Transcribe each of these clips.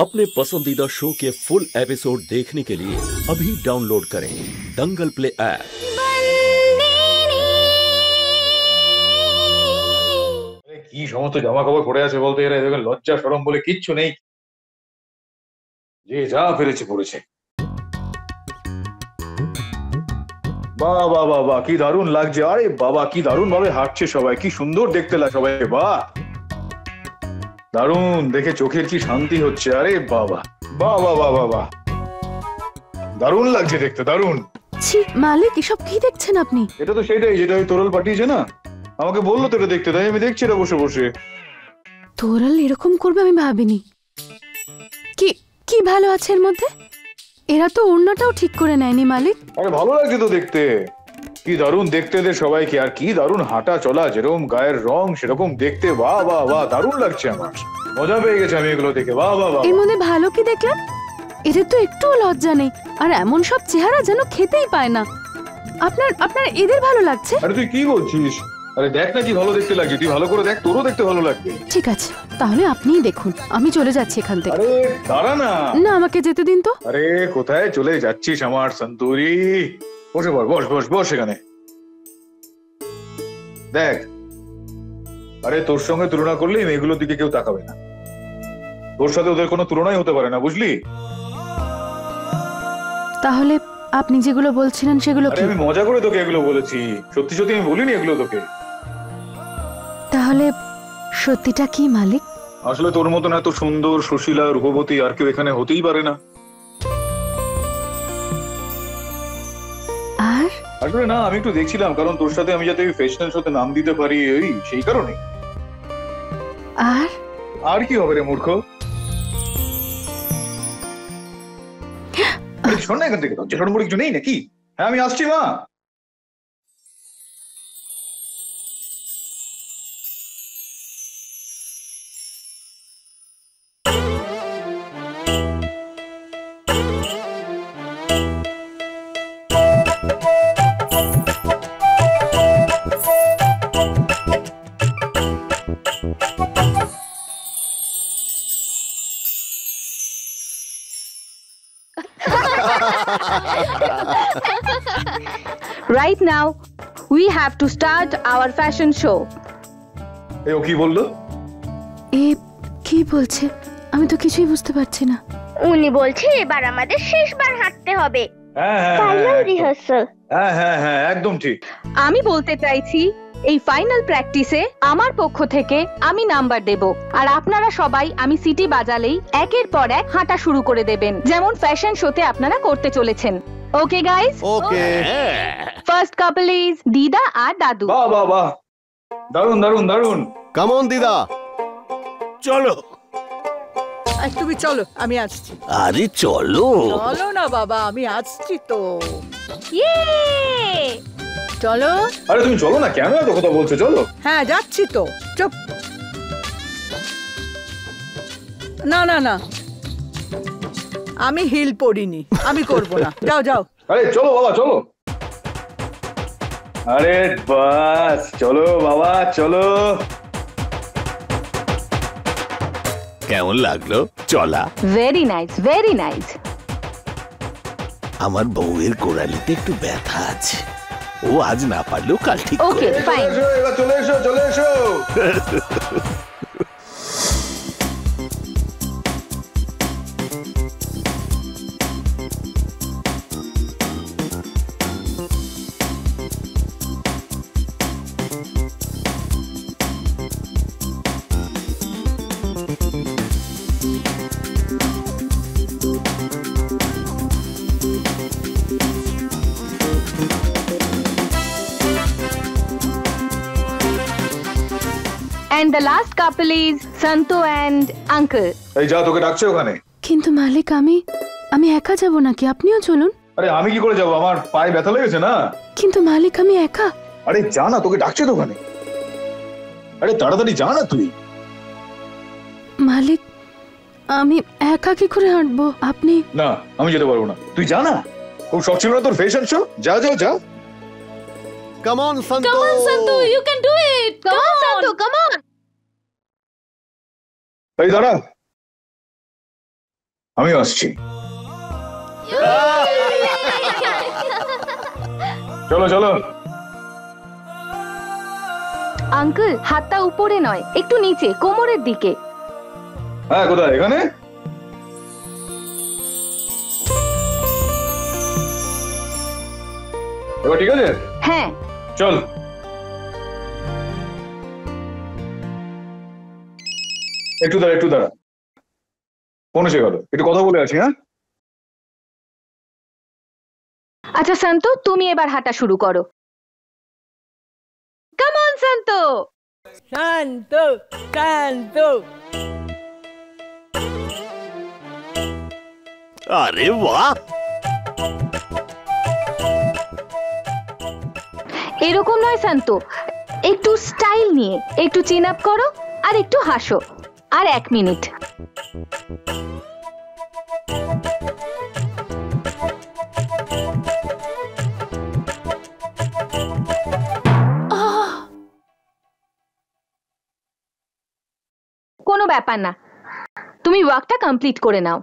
अपने पसंदीदा शो के फुल एपिसोड देखने के लिए अभी डाउनलोड करें दंगल प्ले ऐप। কি সমস্ত জামা কাপড় পরে আছে বলতে এরা এদের লজ্জা শরম বলে কিচ্ছু নেই, যে যা পেরেছে পড়েছে। বাহ বাহ বাহ বাহ, কি দারুণ লাগছে। আরে বাবা, কি দারুণ ভাবে হাঁটছে সবাই, কি সুন্দর দেখতে লাগে সবাই। বাহ দারুণ, দেখে চোখের কি শান্তি হচ্ছে। আরে বাবা বাহ বাহ বাহ বাহ বাহ, দারুণ লাগছে দেখতে, দারুণ। ছি মালিক, এসব কি দেখছেন আপনি? এটা তো সেটাই যেটা ওই তোরল পাঠিয়েছে না, আমাকে বললো তো এটা দেখতে, তাই আমি দেখছি এটা বসে বসে। তোরাল এরকম করবে আমি ভাবিনি। কি কি ভালো আছে এর মধ্যে? এরা তো ওড়নাটাও ঠিক করে নেয়নি মালিক। আরে ভালো লাগছে তো দেখতে, কি দারুণ দেখতে এদের সবাইকে, আর কি দারুণ হাঁটা চলা, যেরকম গায়ের রং সেরকম দেখতে। বাহ বাহ বাহ, দারুণ লাগছে, আমার মজা পেয়ে গেছে আমি এগুলো দেখে। বাহ বাহ বাহ। এর মধ্যে ভালো কি দেখলাম? এদের তো একটুও লজ্জা নেই, আর এমন সব চেহারা যেন খেতেই পায় না। আপনার আপনার এদের ভালো লাগছে? আরে তুই কি বলছিস? আরে দেখ না কি ভালো দেখতে লাগছে, তুই ভালো করে দেখ, তোরও দেখতে ভালো লাগবে। ঠিক আছে, তাহলে আপনিই দেখুন, আমি চলে যাচ্ছি এখান থেকে। আরে দাঁড়া না। না, আমাকে যেতে দিন তো। আরে কোথায় চলে যাচ্ছিস আমার সন্তুরি? বসে পড়, বস বস বস এখানে। দেখ, আরে তোর সঙ্গে তুলনা করলে মেয়েগুলোর দিকে কেউ তাকাবে না, তোর সাথে ওদের কোনো তুলনাই হতে পারে না, বুঝলি? তাহলে আপনি যেগুলো বলছিলেন সেগুলো কি? আমি মজা করে তোকে এগুলো বলেছি, সত্যি সত্যি আমি বলিনি এগুলো তোকে। তাহলে সত্যিটা কি মালিক? আসলে তোর মতন এত সুন্দর, সুশীলা, রূপবতী আর কেউ এখানে হতেই পারে না। আর আসলে না, আমি একটু দেখছিলাম, কারণ তোর সাথে আমি যাতে ফ্যাশনের সাথে নাম দিতে পারি, সেই কারণে। আর আর কি হবে রে মূর্খ? শোন না এখান থেকে, তো যেসব কিছু নেই নাকি? হ্যাঁ আমি আসছি মা। Right now, we have to start our fashion show. এ ও কি বললো? এ কি বলছে? আমি তো কিছুই বুঝতে পারছি না। উনি বলছে এবার আমাদের শেষবার হাঁটতে হবে। হ্যাঁ হ্যাঁ ফাইনাল রিহার্সাল। হ্যাঁ হ্যাঁ হ্যাঁ, একদম ঠিক। আমি বলতে চাইছি, এই ফাইনাল প্র্যাকটিসে আমার পক্ষ থেকে আমি নাম্বার দেব, আর আপনারা সবাই আমি সিটি বাজালেই একের পর এক হাঁটা শুরু করে দেবেন, যেমন ফ্যাশন শোতে আপনারা করতে চলেছেন। Okay guys? Okay. First couple is দিদা আর দাদু। বাহ বাহ বাহ, দারুণ দারুণ দারুণ। কাম অন দিদা, চলো। তুমি চলো, আমি আসছি। আরে চলো। চলো না বাবা, আমি আসছি তো। ইয়ে! চলো। আরে তুমি চলো না, কেন এত কথা বলছো? চলো। হ্যাঁ যাচ্ছি তো, চুপ। না না না, আমি হিল পরিনি, আমি করব না। যাও যাও। আরে চলো বাবা, চলো। আরে বাস, চলো বাবা চলো। কেমন লাগলো চলা? Very nice, very nice. আমার বউয়ের গোড়ালিতে একটু ব্যথা আছে, ও আজ না পারলেও কাল ঠিক ওকে করে। ফাইন। এবার চলে এসো, চলে এসো। And the last couple is Santu and Uncle. এই যা, তোকে ডাকছে ওখানে। কিন্তু মালিক, আমি একা যাব নাকি? আপনিও চলুন। আরে আমি কি করে যাবো, আমার পায়ে ব্যথা লেগেছে না। কিন্তু মালিক, আমি একা। আরে যা না, তোকে ডাকছে তো ওখানে। আরে তাড়াতাড়ি যা না তুই। মালিক, আমি একা কি করে হাঁটবো? আপনি। না, আমি যেতে পারবো না, তুই যা না। খুব শখ ছিল না তোর ফ্যাশন শো, যা যা যা। Come on Santu. Come on, Santu, you can do it. Come on, Santu, come on. এই দাঁড়া, আমি আসছি। চলো চলো। আঙ্কেল, হাতটা উপরে নয়, একটু নিচে, কোমরের দিকে। হ্যাঁ, কোথায়? এখানে? এবার ঠিক আছে? হ্যাঁ। চল। একটু দাঁড়া, একটু দাঁড়া। ফোন এসে গেল, একটু কথা বলে আছি। হ্যাঁ, আচ্ছা শান্ত, তুমি এবার হাঁটা শুরু করো। কাম অন শান্ত। শান্ত শান্ত। আরে বাহ, এরকম নয় শান্ত, একটু স্টাইল নিয়ে একটু চিন আপ করো আর একটু হাসো। আর 1 মিনিট। কোনো ব্যাপার না, তুমি ওয়ার্কটা কমপ্লিট করে নাও।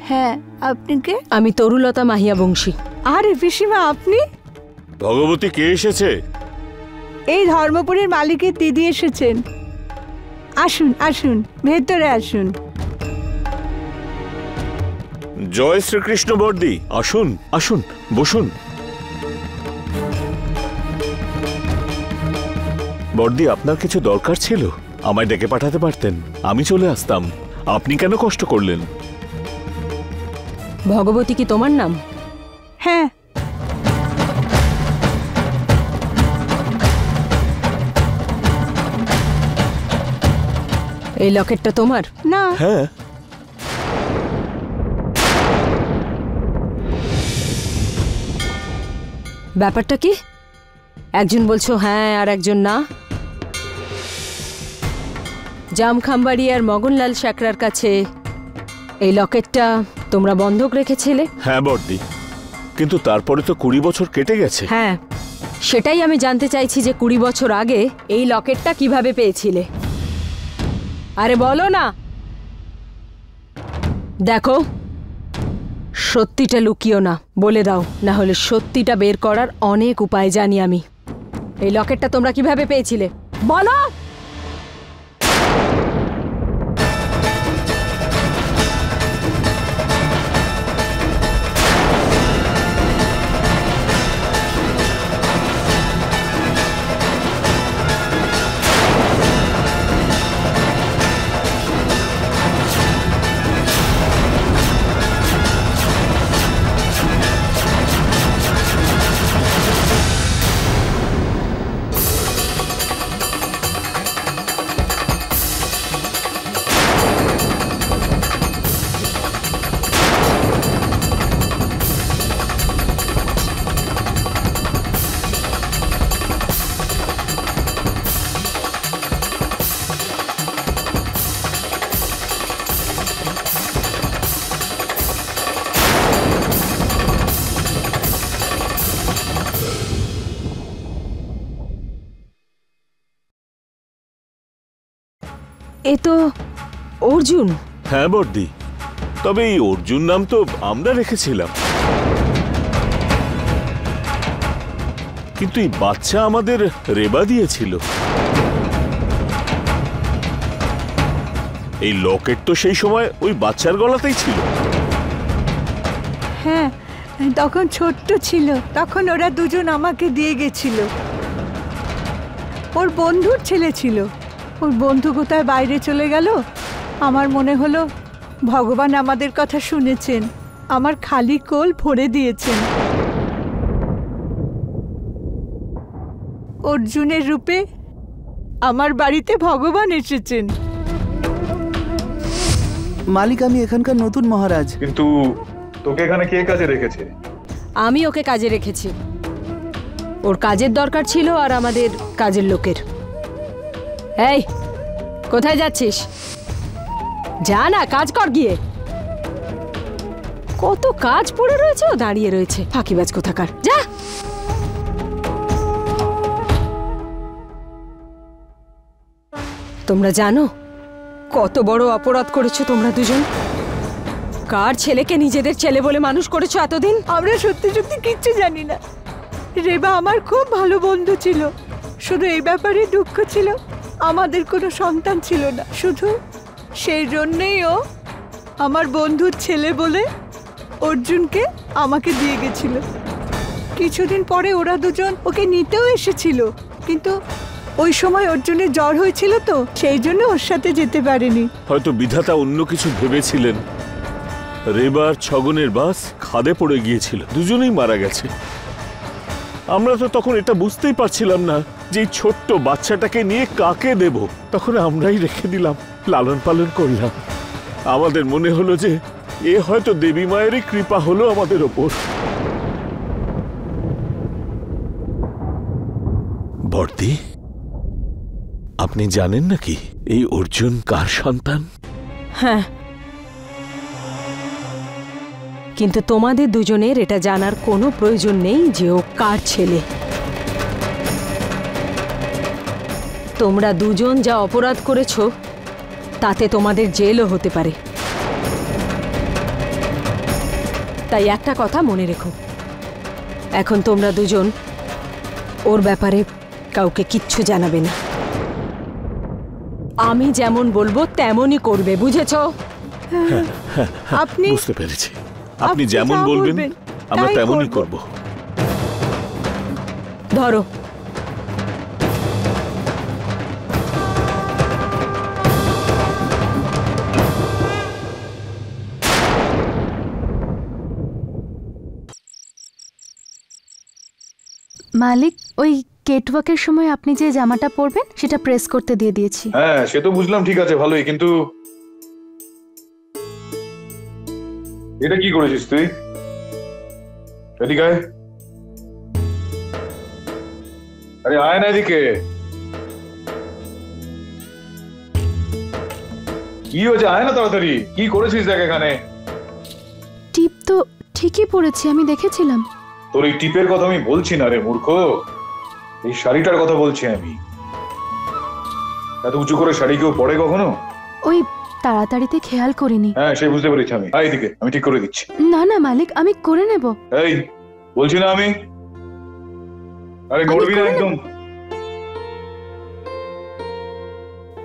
হ্যাঁ, আপনি কে? আমি তরুলতা মাহিয়া বংশী। আরে পিসিমা, আপনি? ভগবতী কে এসেছে? এই ধর্মপুরের মালিকের দিদি এসেছেন। আসুন আসুন, ভেতরে আসুন। জয় শ্রীকৃষ্ণ বর্দি, আসুন আসুন, বসুন। বর্দি, আপনার কিছু দরকার ছিল? আমায় ডেকে পাঠাতে পারতেন, আমি চলে আসতাম। আপনি কেন কষ্ট করলেন? ভগবতী কি তোমার নাম? হ্যাঁ। এই লকেটটা তোমার? না। হ্যাঁ। ব্যাপারটা কি? একজন বলছো হ্যাঁ আর একজন না। জামখাম্বাড়ি আর মগনলাল সাকরার কাছে এই লকেটটা তোমরা বন্ধক রেখেছিলে? হ্যাঁ বর্দি, কিন্তু তারপরে তো 20 বছর কেটে গেছে। হ্যাঁ, সেটাই আমি জানতে চাইছি যে 20 বছর আগে এই লকেটটা কিভাবে পেয়েছিলে। আরে বলো না। দেখো, সত্যিটা লুকিও না, বলে দাও, না হলে সত্যিটা বের করার অনেক উপায় জানি আমি। এই লকেটটা তোমরা কিভাবে পেয়েছিলে বলো। এ তো অর্জুন। হ্যাঁ বর্দি, তবে এই অর্জুন নাম তো আমরা রেখেছিলাম, কিন্তু এই বাচ্চা আমাদের রেবা দিয়েছিল। এই লকেট তো সেই সময় ওই বাচ্চার গলাতেই ছিল। হ্যাঁ, তখন ছোট্ট ছিল, তখন ওরা দুজন আমাকে দিয়ে গেছিল। ওর বন্ধুর ছেলে ছিল, ওর বন্ধু কোথায় বাইরে চলে গেল। আমার মনে হলো ভগবান আমাদের কথা শুনেছেন, আমার খালি কোল ভরে দিয়েছেন। অর্জুনের রূপে আমার বাড়িতে ভগবান এসেছেন। মালিক, আমি এখানকার নতুন মহারাজ। কিন্তু তোকে এখানে কে কাজে রেখেছে? আমি ওকে কাজে রেখেছি। ওর কাজের দরকার ছিল আর আমাদের কাজের লোকের। এই, কোথায় যাচ্ছিস? যা না, কাজ কর গিয়ে। কত কাজ পড়ে রয়েছে, ও দাঁড়িয়ে রয়েছে, ফাঁকিবাজ কোথাকার। যা। তোমরা জানো কত বড় অপরাধ করেছো তোমরা দুজন? কার ছেলেকে নিজেদের ছেলে বলে মানুষ করেছো এতদিন? আমরা সত্যি সত্যি কিচ্ছু জানি না। রেবা আমার খুব ভালো বন্ধু ছিল। শুধু এই ব্যাপারে দুঃখ ছিল, আমাদের কোনো সন্তান ছিল না। শুধু সেই জন্যই ও আমার বন্ধুর ছেলে বলে অর্জুনকে আমাকে দিয়ে গেছিল। কিছুদিন পরে ওরা দুজন ওকে নিতেও এসেছিল, কিন্তু ওই সময় অর্জুনের জ্বর হয়েছিল, তো সেই জন্য ওর সাথে যেতে পারেনি। হয়তো বিধাতা অন্য কিছু ভেবেছিলেন। রেবার ছগনের বাস খাদে পড়ে গিয়েছিল, দুজনেই মারা গেছে। আমরা তো তখন এটা বুঝতেই পারছিলাম না যে এই ছোট্ট বাচ্চাটাকে নিয়ে কাকে দেব। তখন আমরাই রেখে দিলাম, লালন পালন করলাম। আমাদের মনে হলো যে এ হয়তো দেবী মায়েরই কৃপা হলো আমাদের ওপর। বর্দি, আপনি জানেন নাকি এই অর্জুন কার সন্তান? হ্যাঁ, কিন্তু তোমাদের দুজনের এটা জানার কোনো প্রয়োজন নেই যে ও কার ছেলে। তোমরা দুজন যা অপরাধ করেছো তাতে তোমাদের জেলও হতে পারে। তাই একটা কথা মনে রেখো, এখন তোমরা দুজন ওর ব্যাপারে কাউকে কিচ্ছু জানাবে না। আমি যেমন বলবো তেমনই করবে, বুঝেছো? আপনি বুঝতে পেরেছি। আপনি যেমন বলবেন আমরা তেমনই করব। ধরো। মালিক, ওই কেটওয়াকের সময় আপনি যে জামাটা পরবেন সেটা প্রেস করতে দিয়ে দিয়েছি। হ্যাঁ, সে তো বুঝলাম, ঠিক আছে, ভালোই। কিন্তু এটা কি করেছিস তুই? এদিকে আয়। আরে আয় না এদিকে। কি হয়েছে? আয় না তাড়াতাড়ি। কি করেছিস দেখ এখানে। টিপ তো ঠিকই পড়েছি, আমি দেখেছিলাম। তোর এই টিপের কথা আমি বলছি না রে মূর্খ, এই শাড়িটার কথা বলছি আমি। এত উঁচু করে শাড়ি কেউ পরে কখনো? ওই তাড়াতাড়িতে খেয়াল করিনি। হ্যাঁ, সে বুঝতে পেরেছি আমি। আয় এদিকে, আমি ঠিক করে দিচ্ছি। না না মালিক, আমি করে নেব। এই বলছি না আমি। আরে নড়বি না একদম।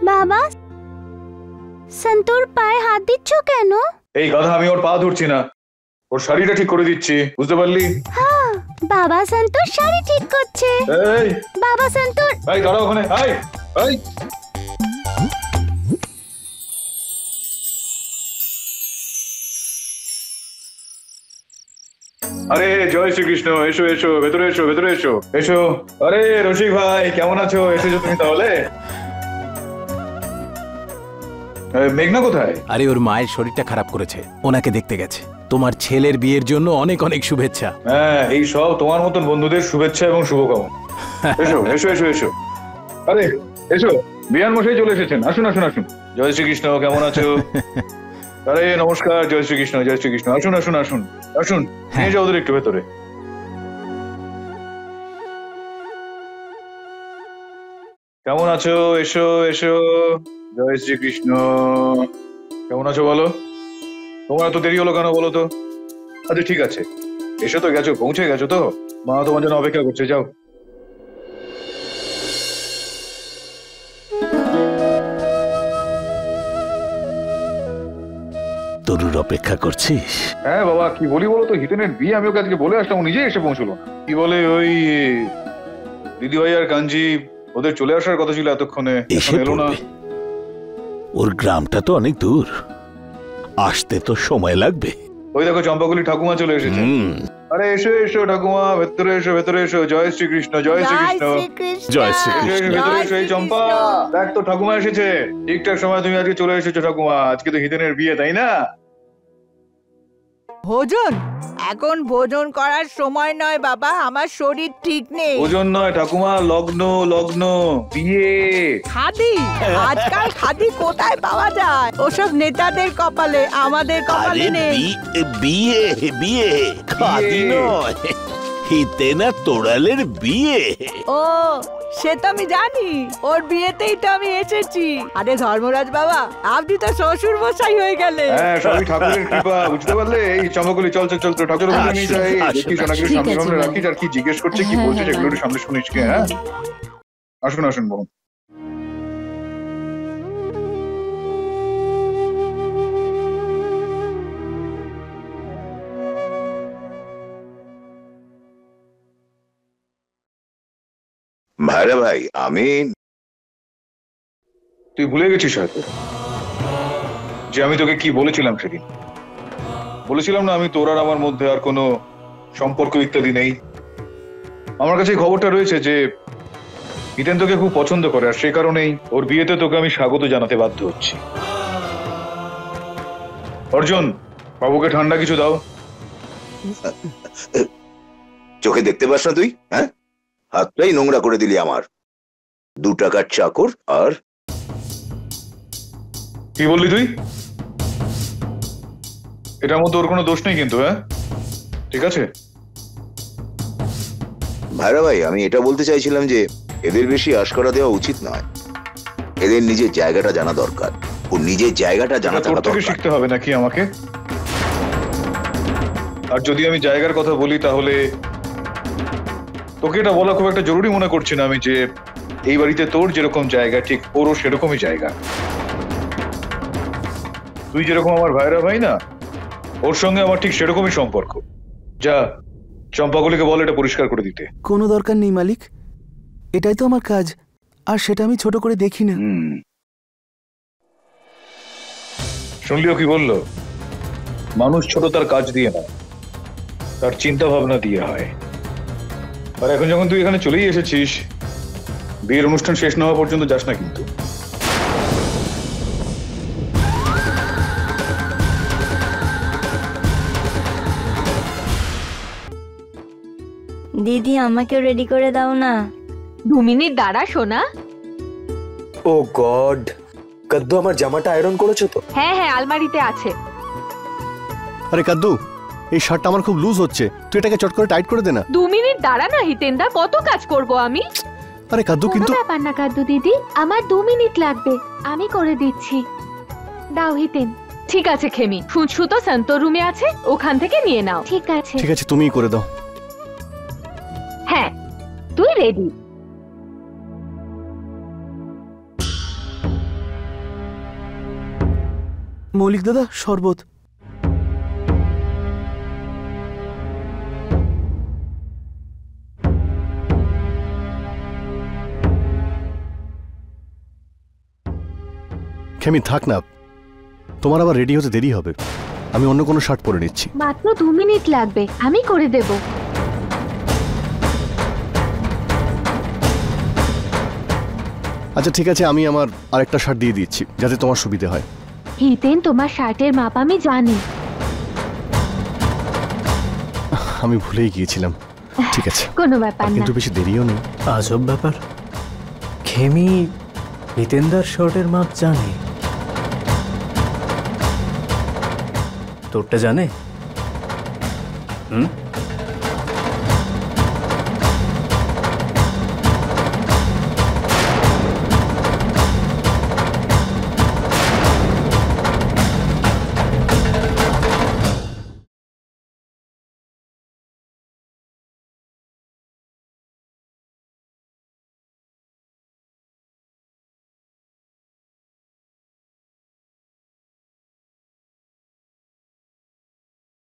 বাবা, সন্তোর পায়ে হাত দিচ্ছ কেন? এই গাধা, আমি ওর পা ধরছি না, ওর শাড়িটা ঠিক করে দিচ্ছি, বুঝতে পারলি? হ্যাঁ, বাবা সন্তোর শাড়ি ঠিক করছে। এই বাবা সন্তোর। এই দাঁড়া ওখানে। এই এই আরে জয় শ্রীকৃষ্ণ, এসো এসো, ভেতরে এসো, ভেতরে এসো, এসো। আরে রসিক ভাই, কেমন আছো? এসেছো তুমি তাহলে? মেঘনা কোথায়? আরে ওর মায়ের শরীরটা খারাপ করেছে, ওনাকে দেখতে গেছে। তোমার ছেলের বিয়ের জন্য অনেক অনেক শুভেচ্ছা। হ্যাঁ, এই সব তোমার মতন বন্ধুদের শুভেচ্ছা এবং শুভকামনা। এসো এসো এসো এসো। আরে এসো, বিয়ান মশাই চলে এসেছেন। আসুন আসুন আসুন। জয় শ্রীকৃষ্ণ, কেমন আছো? আরে নমস্কার, জয় শ্রীকৃষ্ণ, জয় শ্রীকৃষ্ণ। আসুন আসুন আসুন আসুন, নিয়ে যাও ওদের একটু ভেতরে। কেমন আছো? এসো এসো। জয় শ্রীকৃষ্ণ। কেমন আছো বলো? তোমার এত দেরি হলো কেন বলো তো? আচ্ছা ঠিক আছে, এসো তো, গেছো, পৌঁছে গেছো তো? মা তোমার জন্য অপেক্ষা করছে, যাও। তরুর অপেক্ষা করছিস? হ্যাঁ বাবা, কি বলি বলো তো, হিতেনের বিয়ে আমি ওকে আজকে বলে আসলাম, ও নিজেই এসে পৌঁছলো। কি বলে, ওই দিদি ভাই আর কাঞ্জি ওদের চলে আসার কথা ছিল এতক্ষণে, এসে এলো না। ওর গ্রামটা তো অনেক দূর, আসতে তো সময় লাগবে। ওই দেখো চম্পাগুলি ঠাকুমা চলে এসেছে। আরে এসো এসো ঠাকুমা, ভেতরে এসো, ভেতরে এসো। জয় শ্রীকৃষ্ণ, জয় শ্রীকৃষ্ণ। জয় এসো শ্রীকৃষ্ণ। এসো, ভেতরে এসো। এই চম্পা, দেখ তো ঠাকুমা এসেছে। ঠিকঠাক সময় তুমি আজকে চলে এসেছো ঠাকুমা। আজকে তো হিতেনের বিয়ে, তাই না? ভোজন? এখন ভোজন করার সময় নয় বাবা, আমার শরীর ঠিক নেই। ওজন নয় ঠাকুমা, লগ্ন, লগ্ন, বিয়ে। খাদি? আজকাল খাদি কোথায় পাওয়া যায়? ওসব নেতাদের কপালে, আমাদের কপালে নেই। বিয়ে বিয়ে খাদি নয়, হিতেনা তোড়ালের বিয়ে। ও, সে তো আমি জানি, ওর বিয়েতেই তো আমি এসেছি। আরে ধর্মরাজ বাবা, আপনি তো শ্বশুর মশাই হয়ে গেলেন। হ্যাঁ, সবই ঠাকুরের কৃপা, বুঝতে পারলে? এই চমকগুলি চল চল চল, ঠাকুর নিয়ে যাই। দেখি সোনাকে সামনে সামনে রাখিস, আর কি জিজ্ঞেস করছে, কি বলছে, সেগুলো একটু সামনে শুনিস কে। হ্যাঁ, আসুন আসুন বোন। ভাইরা ভাই, আমি তুই ভুলে গেছিস হয়তো যে আমি তোকে কি বলেছিলাম সেদিন। বলেছিলাম না আমি তোর আর আমার মধ্যে আর কোনো সম্পর্ক ইত্যাদি নেই। আমার কাছে খবরটা রয়েছে যে হিতেন তোকে খুব পছন্দ করে, আর সেই কারণেই ওর বিয়েতে তোকে আমি স্বাগত জানাতে বাধ্য হচ্ছি। অর্জুন, বাবুকে ঠান্ডা কিছু দাও। চোখে দেখতে পাস না তুই? হ্যাঁ, হাতটাই নোংরা করে দিলি আমার। 2 টাকার চাকর। আর কি বললি তুই? এটার মধ্যে ওর কোনো দোষ নেই কিন্তু। হ্যাঁ, ঠিক আছে ভাইরা ভাই, আমি এটা বলতে চাইছিলাম যে এদের বেশি আশকারা দেওয়া উচিত নয়। এদের নিজের জায়গাটা জানা দরকার। ও নিজের জায়গাটা জানা তোর থেকে দরকার। শিখতে হবে নাকি আমাকে? আর যদি আমি জায়গার কথা বলি, তাহলে তোকে এটা বলা খুব একটা জরুরি মনে করছি না আমি, যে এই বাড়িতে তোর যেরকম জায়গা, ঠিক ওরও সেরকমই জায়গা। তুই যেরকম আমার ভাইরা ভাই না, ওর সঙ্গে আমার ঠিক সেরকমই সম্পর্ক। যা, চম্পাগুলিকে বল এটা পরিষ্কার করে দিতে। কোনো দরকার নেই মালিক, এটাই তো আমার কাজ, আর সেটা আমি ছোট করে দেখি না। শুনলিও কি বললো? মানুষ ছোট তার কাজ দিয়ে না, তার চিন্তা ভাবনা দিয়ে হয়। আর এখন যখন তুই এখানে চলেই এসেছিস, বিয়ের অনুষ্ঠান শেষ না হওয়া পর্যন্ত যাস না কিন্তু। দিদি, আমাকেও রেডি করে দাও না। 2 মিনিট দাঁড়া সোনা। ও গড, কাদ্দু আমার জামাটা আয়রন করেছো তো? হ্যাঁ হ্যাঁ, আলমারিতে আছে। আরে কাদ্দু, এই শার্টটা আমার খুব লুজ হচ্ছে, তুই এটাকে চট করে টাইট করে দে না। 2 মিনিট দাঁড়া না হিতেন্দা, কত কাজ করব আমি। আরে কাদ্দু, কিন্তু কোনো ব্যাপার না কাদ্দু দিদি, আমার 2 মিনিট লাগবে, আমি করে দিচ্ছি। দাও হিতেন। ঠিক আছে খেমি, সুঁচু তো সন্তোর রুমে আছে, ওখান থেকে নিয়ে নাও। ঠিক আছে ঠিক আছে, তুমিই করে দাও। হ্যাঁ, তুই রেডি। মৌলিক দাদা, শরবত। খেমি থাক না, তোমার আবার রেডি হতে দেরি হবে। আমি অন্য কোনো শার্ট পরে নিচ্ছি। মাত্র 2 মিনিট লাগবে, আমি করে দেব। আচ্ছা ঠিক আছে, আমি আমার আরেকটা শার্ট দিয়ে দিচ্ছি যাতে তোমার সুবিধা হয়। হিতেন, তোমার শার্টের মাপ আমি জানি। আমি ভুলেই গিয়েছিলাম। ঠিক আছে, কোনো ব্যাপার না। কিন্তু বেশি দেরিও নেই। আজব ব্যাপার, খেমি হিতেন্দার শার্টের মাপ জানে। তোরটা জানে?